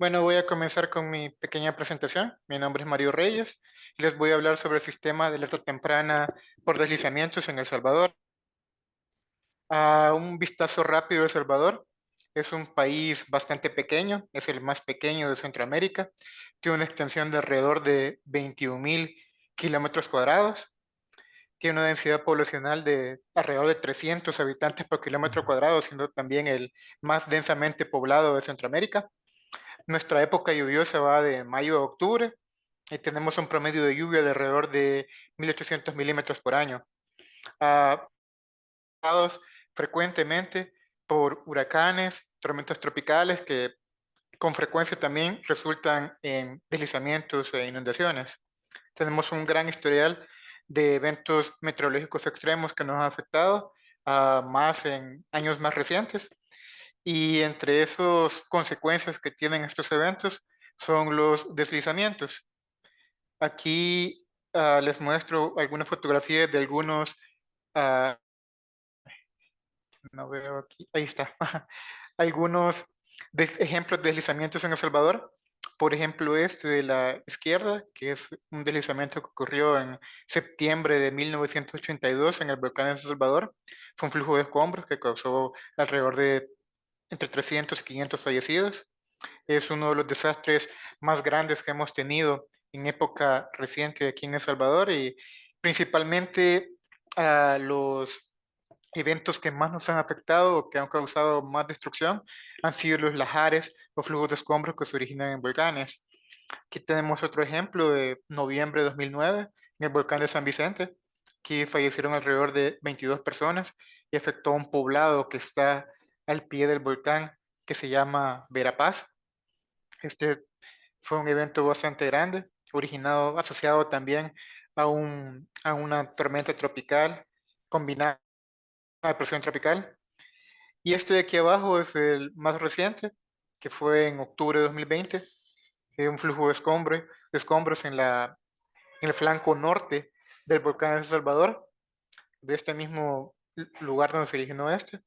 Bueno, voy a comenzar con mi pequeña presentación. Mi nombre es Mario Reyes y les voy a hablar sobre el sistema de alerta temprana por deslizamientos en El Salvador. A un vistazo rápido, El Salvador es un país bastante pequeño, es el más pequeño de Centroamérica, tiene una extensión de alrededor de 21.000 kilómetros cuadrados, tiene una densidad poblacional de alrededor de 300 habitantes por kilómetro cuadrado, siendo también el más densamente poblado de Centroamérica. Nuestra época lluviosa va de mayo a octubre y tenemos un promedio de lluvia de alrededor de 1.800 milímetros por año. Ah, Afectados frecuentemente por huracanes, tormentas tropicales que con frecuencia también resultan en deslizamientos e inundaciones. Tenemos un gran historial de eventos meteorológicos extremos que nos han afectado, más en años más recientes. Y entre esas consecuencias que tienen estos eventos son los deslizamientos. Aquí les muestro algunas fotografías de algunos, ah, no veo aquí, ahí está, algunos ejemplos de deslizamientos en El Salvador. Por ejemplo, este de la izquierda, que es un deslizamiento que ocurrió en septiembre de 1982 en el volcán de El Salvador. Fue un flujo de escombros que causó alrededor de entre 300 y 500 fallecidos. Es uno de los desastres más grandes que hemos tenido en época reciente aquí en El Salvador y principalmente los eventos que más nos han afectado o que han causado más destrucción han sido los lahares o flujos de escombros que se originan en volcanes. Aquí tenemos otro ejemplo de noviembre de 2009 en el volcán de San Vicente. Aquí fallecieron alrededor de 22 personas y afectó a un poblado que está al pie del volcán que se llama Verapaz. Este fue un evento bastante grande, originado, asociado también a una tormenta tropical combinada con depresión tropical. Y este de aquí abajo es el más reciente, que fue en octubre de 2020, un flujo de escombros en el flanco norte del volcán de San Salvador, de este mismo lugar donde se originó este,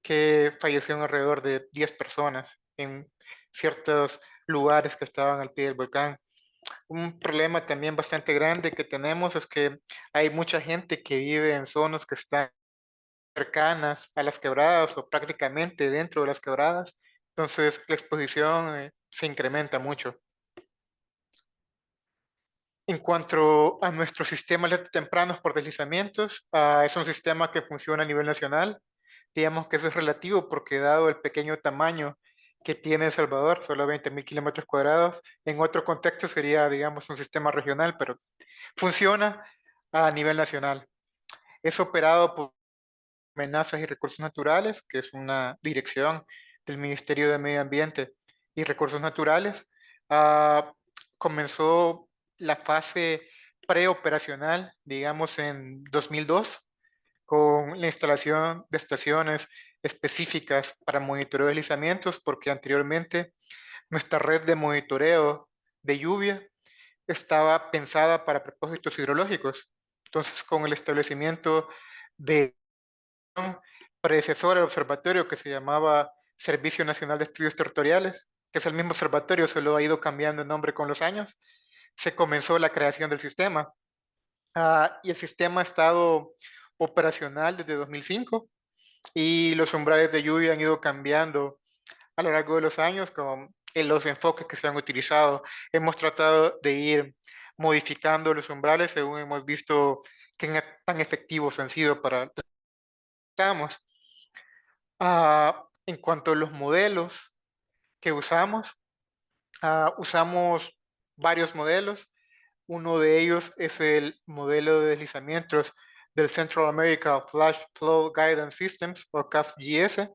que fallecieron alrededor de 10 personas en ciertos lugares que estaban al pie del volcán. Un problema también bastante grande que tenemos es que hay mucha gente que vive en zonas que están cercanas a las quebradas o prácticamente dentro de las quebradas, entonces la exposición se incrementa mucho. En cuanto a nuestro sistema de alerta tempranos por deslizamientos, es un sistema que funciona a nivel nacional. Digamos que eso es relativo porque dado el pequeño tamaño que tiene El Salvador, solo 20.000 kilómetros cuadrados, en otro contexto sería, digamos, un sistema regional, pero funciona a nivel nacional. Es operado por Amenazas y Recursos Naturales, que es una dirección del Ministerio de Medio Ambiente y Recursos Naturales. Ah, Comenzó la fase preoperacional, digamos, en 2002, con la instalación de estaciones específicas para monitoreo de deslizamientos, porque anteriormente nuestra red de monitoreo de lluvia estaba pensada para propósitos hidrológicos. Entonces, con el establecimiento de predecesor al observatorio que se llamaba Servicio Nacional de Estudios Territoriales, que es el mismo observatorio, solo ha ido cambiando el nombre con los años, se comenzó la creación del sistema. Y el sistema ha estado operacional desde 2005 y los umbrales de lluvia han ido cambiando a lo largo de los años con los enfoques que se han utilizado. Hemos tratado de ir modificando los umbrales según hemos visto qué tan efectivos han sido para estamos. En cuanto a los modelos que usamos, usamos varios modelos. Uno de ellos es el modelo de deslizamientos del Central America Flash Flood Guidance Systems, o CAFGS,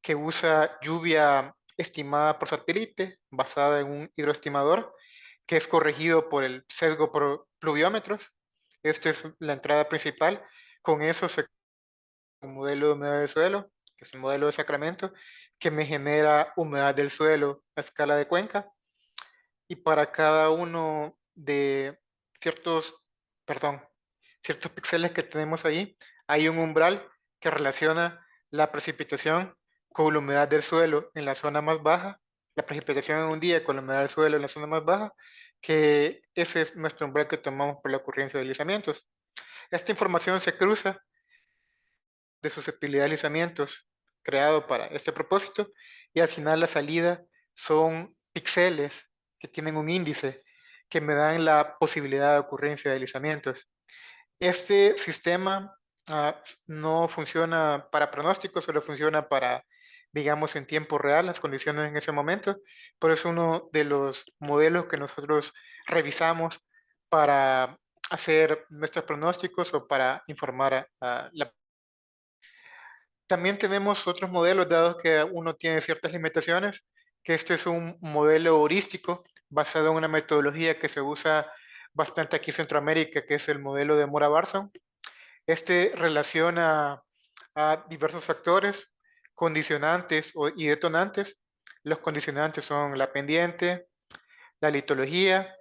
que usa lluvia estimada por satélite basada en un hidroestimador que es corregido por el sesgo por pluviómetros. Esta es la entrada principal. Con eso se un modelo de humedad del suelo, que es el modelo de Sacramento, que me genera humedad del suelo a escala de cuenca. Y para cada uno de ciertos, perdón, ciertos píxeles que tenemos ahí, hay un umbral que relaciona la precipitación con la humedad del suelo en la zona más baja, la precipitación en un día con la humedad del suelo en la zona más baja, que ese es nuestro umbral que tomamos por la ocurrencia de deslizamientos. Esta información se cruza de susceptibilidad de deslizamientos creado para este propósito y al final la salida son píxeles que tienen un índice que me dan la posibilidad de ocurrencia de deslizamientos. Este sistema no funciona para pronósticos, solo funciona para, digamos, en tiempo real, las condiciones en ese momento, pero es uno de los modelos que nosotros revisamos para hacer nuestros pronósticos o para informar a la. También tenemos otros modelos, dados que uno tiene ciertas limitaciones, que este es un modelo heurístico basado en una metodología que se usa bastante aquí en Centroamérica, que es el modelo de Mora-Barson. Este relaciona a diversos factores, condicionantes y detonantes. Los condicionantes son la pendiente, la litología,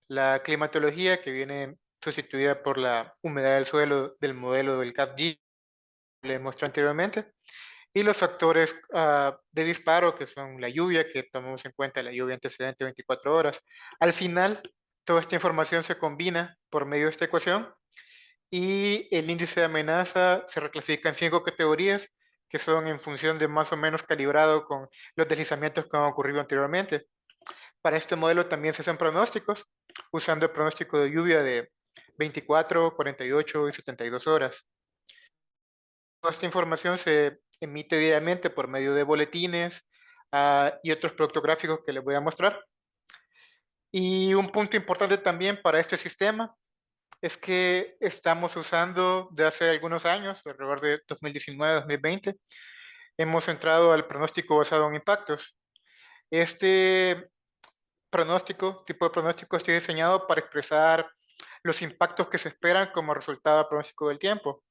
la climatología, que viene sustituida por la humedad del suelo del modelo del CAPG, que le mostré anteriormente, y los factores de disparo, que son la lluvia, que tomamos en cuenta la lluvia antecedente 24 horas. Al final, toda esta información se combina por medio de esta ecuación y el índice de amenaza se reclasifica en 5 categorías que son en función de más o menos calibrado con los deslizamientos que han ocurrido anteriormente. Para este modelo también se hacen pronósticos usando el pronóstico de lluvia de 24, 48 y 72 horas. Toda esta información se emite diariamente por medio de boletines y otros productos gráficos que les voy a mostrar. Y un punto importante también para este sistema es que estamos usando de hace algunos años, alrededor de 2019-2020, hemos entrado al pronóstico basado en impactos. Este tipo de pronóstico está diseñado para expresar los impactos que se esperan como resultado del pronóstico del tiempo.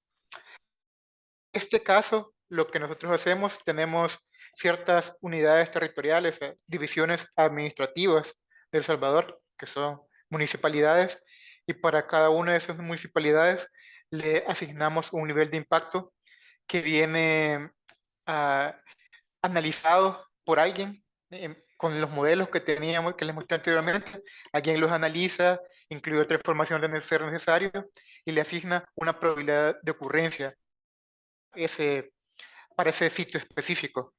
En este caso, lo que nosotros hacemos, tenemos ciertas unidades territoriales, divisiones administrativas de El Salvador, que son municipalidades, y para cada una de esas municipalidades le asignamos un nivel de impacto que viene ah, analizado por alguien con los modelos que teníamos, que les mostré anteriormente. Alguien los analiza, incluye otra información de ser necesario y le asigna una probabilidad de ocurrencia ese, para ese sitio específico.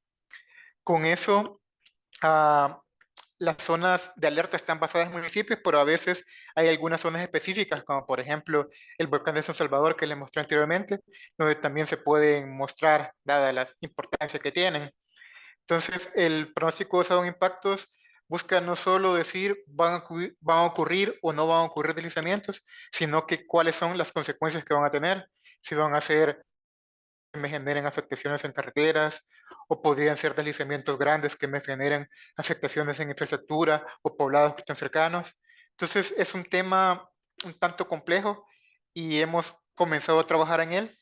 Con eso, ah, las zonas de alerta están basadas en municipios, pero a veces hay algunas zonas específicas, como por ejemplo el volcán de San Salvador que les mostré anteriormente, donde también se pueden mostrar, dada la importancia que tienen. Entonces, el pronóstico basado en impactos busca no solo decir van a ocurrir o no van a ocurrir deslizamientos, sino que cuáles son las consecuencias que van a tener, si van a ser que me generen afectaciones en carreteras, o podrían ser deslizamientos grandes que me generen afectaciones en infraestructura o poblados que están cercanos. Entonces es un tema un tanto complejo y hemos comenzado a trabajar en él.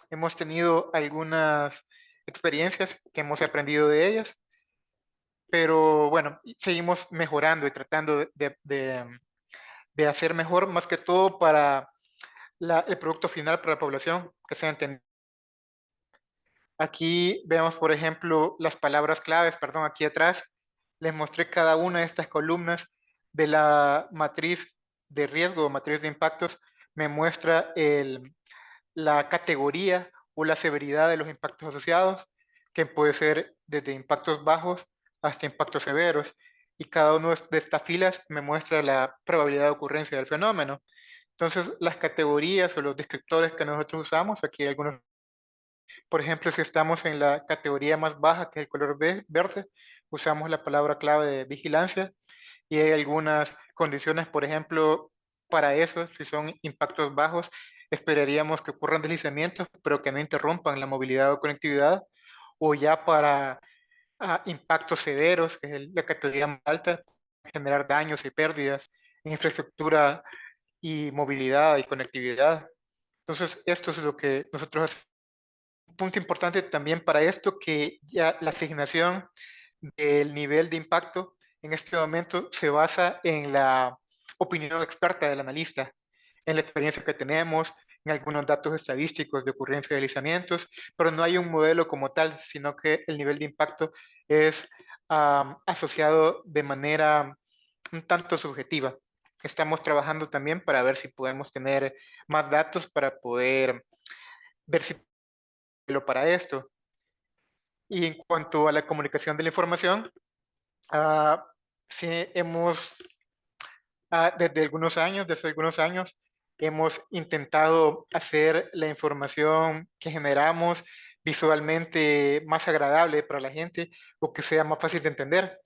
Hemos tenido algunas experiencias que hemos aprendido de ellas, pero bueno, seguimos mejorando y tratando de hacer mejor, más que todo para el producto final para la población, que sea entendido. Aquí vemos, por ejemplo, las palabras claves, perdón, aquí atrás les mostré cada una de estas columnas de la matriz de riesgo o matriz de impactos. Me muestra la categoría o la severidad de los impactos asociados, que puede ser desde impactos bajos hasta impactos severos. Y cada una de estas filas me muestra la probabilidad de ocurrencia del fenómeno. Entonces, las categorías o los descriptores que nosotros usamos, aquí hay algunos. Por ejemplo, si estamos en la categoría más baja, que es el color verde, usamos la palabra clave de vigilancia y hay algunas condiciones, por ejemplo, para eso, si son impactos bajos, esperaríamos que ocurran deslizamientos, pero que no interrumpan la movilidad o conectividad, o ya para impactos severos, que es la categoría más alta, generar daños y pérdidas en infraestructura y movilidad y conectividad. Entonces, esto es lo que nosotros hacemos. Un punto importante también para esto, que ya la asignación del nivel de impacto en este momento se basa en la opinión experta del analista, en la experiencia que tenemos, en algunos datos estadísticos de ocurrencia de deslizamientos, pero no hay un modelo como tal, sino que el nivel de impacto es asociado de manera un tanto subjetiva. Estamos trabajando también para ver si podemos tener más datos para poder ver si lo para esto. Y en cuanto a la comunicación de la información, ah, sí hemos, desde algunos años, hemos intentado hacer la información que generamos visualmente más agradable para la gente o que sea más fácil de entender.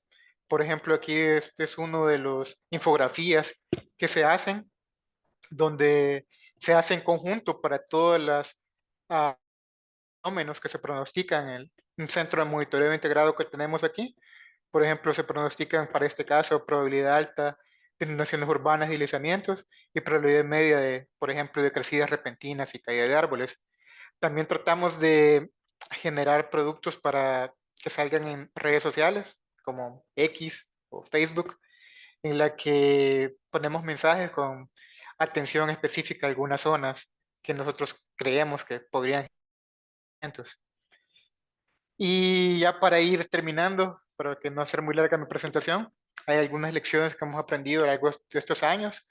Por ejemplo, aquí este es uno de los infografías que se hacen, donde se hace en conjunto para todas las fenómenos que se pronostican en un centro de monitoreo integrado que tenemos aquí. Por ejemplo, se pronostican para este caso probabilidad alta de inundaciones urbanas y deslizamientos y probabilidad media de, por ejemplo, de crecidas repentinas y caída de árboles. También tratamos de generar productos para que salgan en redes sociales como X o Facebook, en la que ponemos mensajes con atención específica a algunas zonas que nosotros creemos que podrían. Y ya para ir terminando, para que no hacer muy larga mi presentación, hay algunas lecciones que hemos aprendido a lo largo de estos años.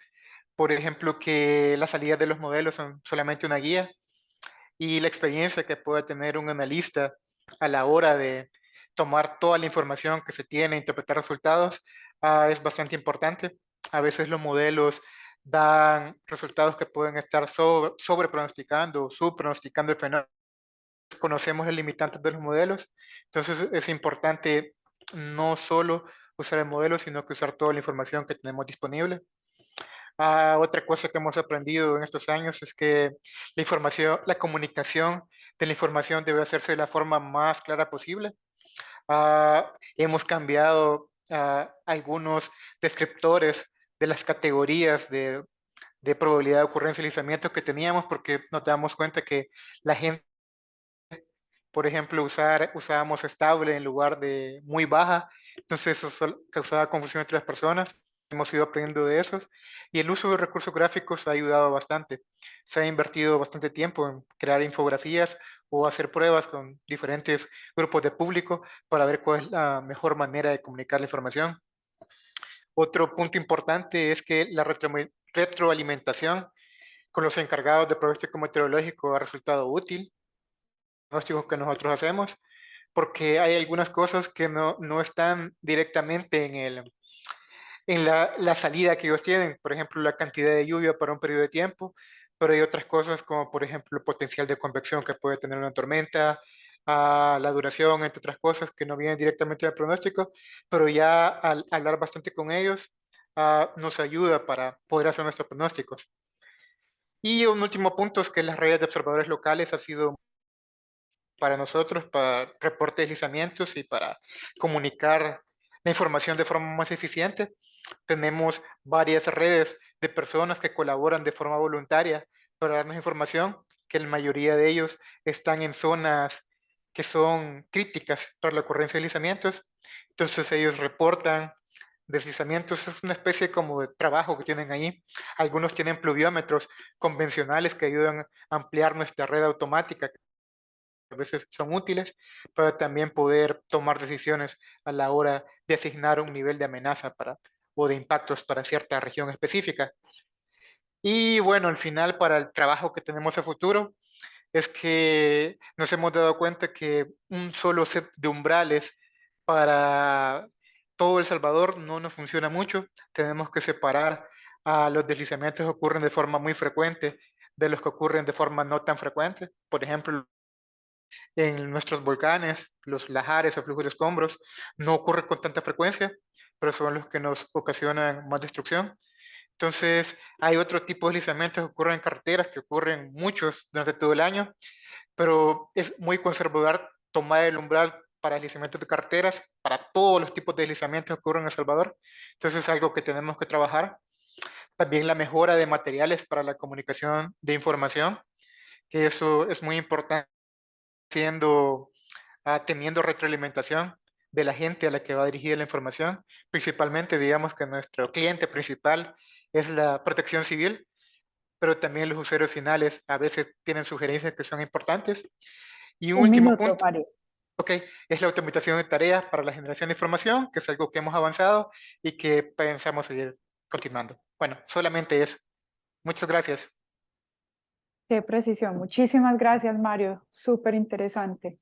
Por ejemplo, que las salidas de los modelos son solamente una guía y la experiencia que puede tener un analista a la hora de tomar toda la información que se tiene, interpretar resultados, es bastante importante. A veces los modelos dan resultados que pueden estar sobre pronosticando o subpronosticando el fenómeno. Conocemos los limitantes de los modelos, entonces es importante no solo usar el modelo, sino que usar toda la información que tenemos disponible. Otra cosa que hemos aprendido en estos años es que la información, la comunicación de la información debe hacerse de la forma más clara posible. Hemos cambiado algunos descriptores de las categorías de probabilidad de ocurrencia y deslizamientos que teníamos porque nos damos cuenta que la gente, por ejemplo, usábamos estable en lugar de muy baja, entonces eso causaba confusión entre las personas. Hemos ido aprendiendo de esos y el uso de recursos gráficos ha ayudado bastante. Se ha invertido bastante tiempo en crear infografías o hacer pruebas con diferentes grupos de público para ver cuál es la mejor manera de comunicar la información. Otro punto importante es que la retroalimentación con los encargados de pronóstico meteorológico ha resultado útil, pronósticos que nosotros hacemos, porque hay algunas cosas que no están directamente en la salida que ellos tienen, por ejemplo, la cantidad de lluvia para un periodo de tiempo, pero hay otras cosas como, por ejemplo, el potencial de convección que puede tener una tormenta, la duración, entre otras cosas que no vienen directamente del pronóstico, pero ya al hablar bastante con ellos, nos ayuda para poder hacer nuestros pronósticos. Y un último punto es que las redes de observadores locales ha sido para nosotros, para reportes de deslizamientos y para comunicar la información de forma más eficiente. Tenemos varias redes de personas que colaboran de forma voluntaria para darnos información, que la mayoría de ellos están en zonas que son críticas para la ocurrencia de deslizamientos. Entonces ellos reportan deslizamientos, es una especie como de trabajo que tienen ahí. Algunos tienen pluviómetros convencionales que ayudan a ampliar nuestra red automática, a veces son útiles para también poder tomar decisiones a la hora de asignar un nivel de amenaza o de impactos para cierta región específica. Y bueno, al final, para el trabajo que tenemos a futuro, es que nos hemos dado cuenta que un solo set de umbrales para todo El Salvador no nos funciona mucho. Tenemos que separar a los deslizamientos que ocurren de forma muy frecuente de los que ocurren de forma no tan frecuente. Por ejemplo, en nuestros volcanes, los lahares o flujos de escombros, no ocurre con tanta frecuencia, pero son los que nos ocasionan más destrucción. Entonces, hay otro tipo de deslizamientos que ocurren en carreteras, que ocurren muchos durante todo el año, pero es muy conservador tomar el umbral para deslizamientos de carreteras, para todos los tipos de deslizamientos que ocurren en El Salvador. Entonces, es algo que tenemos que trabajar. También la mejora de materiales para la comunicación de información, que eso es muy importante, siendo teniendo retroalimentación de la gente a la que va dirigida la información. Principalmente, digamos que nuestro cliente principal es la protección civil, pero también los usuarios finales a veces tienen sugerencias que son importantes. Y un Un último minuto, punto, Mario. Ok, es la automatización de tareas para la generación de información, que es algo que hemos avanzado y que pensamos seguir continuando. Bueno, solamente eso. Muchas gracias. Qué precisión. Muchísimas gracias, Mario. Súper interesante.